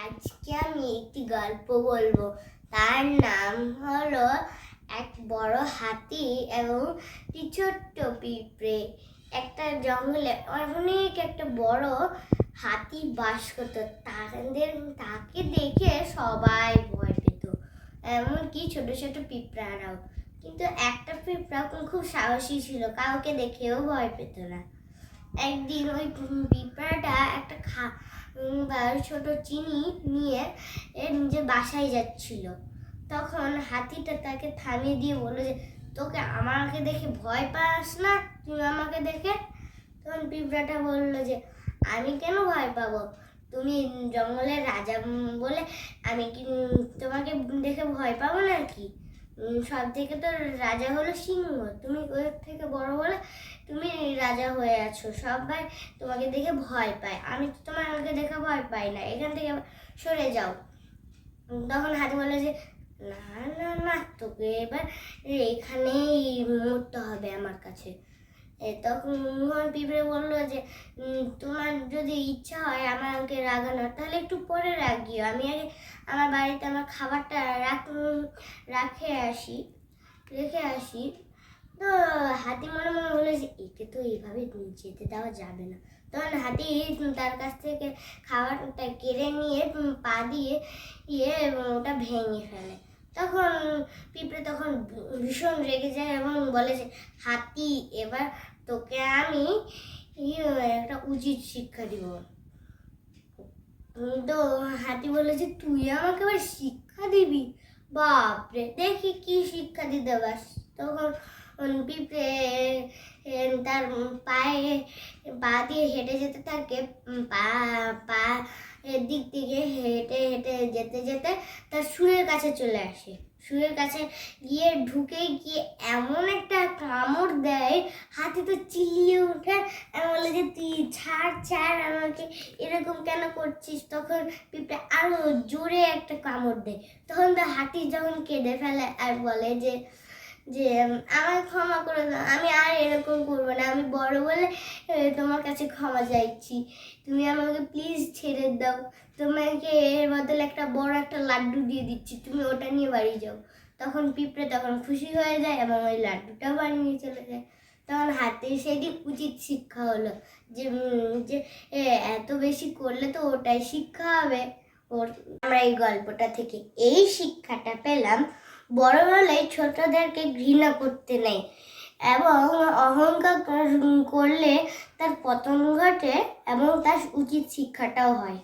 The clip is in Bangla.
আজকে আমি একটি গল্প বলবো। তার নাম হলো এক বড় হাতি এবং একটি ছোট্ট পিঁপড়ে। একটা জঙ্গলে অনেক একটা বড় হাতি বাস করতো। তাকে দেখে সবাই ভয় পেত, এমনকি ছোট ছোট পিঁপড়ারাও। কিন্তু একটা পিঁপড়া খুব সাহসী ছিল, কাউকে দেখেও ভয় পেত না। একদিন ওই পিঁপড়াটা একটা ছোট চিনি নিয়ে নিজের বাসায় যাচ্ছিল। তখন হাতিটা তাকে থামিয়ে দিয়ে বলল যে, তোকে আমাকে দেখে ভয় পাস না? তুমি আমাকে দেখে? তখন পিঁপড়াটা বলল যে, আমি কেন ভয় পাবো? তুমি জঙ্গলের রাজা বলে আমি কি তোমাকে দেখে ভয় পাবো নাকি? সব থেকে তো রাজা হলো সিংহ, তুমি ওর থেকে বড় বলে তুমি রাজা হয়ে আছো, সবাই তোমাকে দেখে ভয় পায়। আমি তো তোমাকে দেখে ভয় পাই না, এখান থেকে সরে যাও। তখন হাতি বলে যে, না না না, তোকে এবার এখানেই মরতে হবে আমার কাছে। তখন পিঁপড়ে বললো যে, তোমার যদি ইচ্ছা হয় আমাকে রাগানোর, তাহলে একটু পরে রাগিও, আমি আগে আমার বাড়িতে আমার খাবারটা রেখে আসি। তো হাতি মনে মনে বলে যে, একে তো এইভাবে যেতে দেওয়া যাবে না। তখন হাতি তার কাছ থেকে খাবারটা কেড়ে নিয়ে পা দিয়ে ওটা ভেঙে ফেলে। তখন পিঁপড়ে তখন ভীষণ রেগে যায় এবং বলে যে, হাতি, এবার তোকে আমি একটা উচিত শিক্ষা দিব। তো হাতি বলে যে, তুই আমাকে এবার শিক্ষা দিবি? বাপরে, দেখি কি শিক্ষা দিতে পারিস। তখন পিঁপড়ে তার পা দিয়ে হেঁটে যেতে থাকে। পা দিক থেকে হেঁটে হেঁটে যেতে যেতে তার সুরের কাছে চলে আসে। সুরের কাছে ঢুকে গিয়ে এমন একটা কামড় দেয়, হাতি তো চিল্লিয়ে ওঠে, বলে যে, তুই ছাড় আমাকে, এরকম কেন করছিস? তখন পিঁপড়ে আরো জোরে একটা কামড় দেয়। তখন তো হাতি যখন কেঁদে ফেলে আর বলে যে, আমাকে ক্ষমা করে দাও, আমি আর এরকম করবো না, আমি বড় বলে তোমার কাছে ক্ষমা চাইছি, তুমি আমাকে প্লিজ ছেড়ে দাও, তোমাকে এর বদলে একটা বড় একটা লাড্ডু দিয়ে দিচ্ছি, তুমি ওটা নিয়ে বাড়ি যাও। তখন পিঁপড়ে তখন খুশি হয়ে যায় এবং ওই লাড্ডুটাও বাড়ি নিয়ে চলে যায়। তখন হাতির সেটি উচিত শিক্ষা হলো যে এত বেশি করলে তো ওটাই শিক্ষা হবে ওর। আমরা এই গল্পটা থেকে এই শিক্ষাটা পেলাম, বড় হলে ছোটদেরকে ঘৃণা করতে নেই এবং অহংকার করলে তার পতন ঘটে এবং তার উচিত শিক্ষাটাও হয়।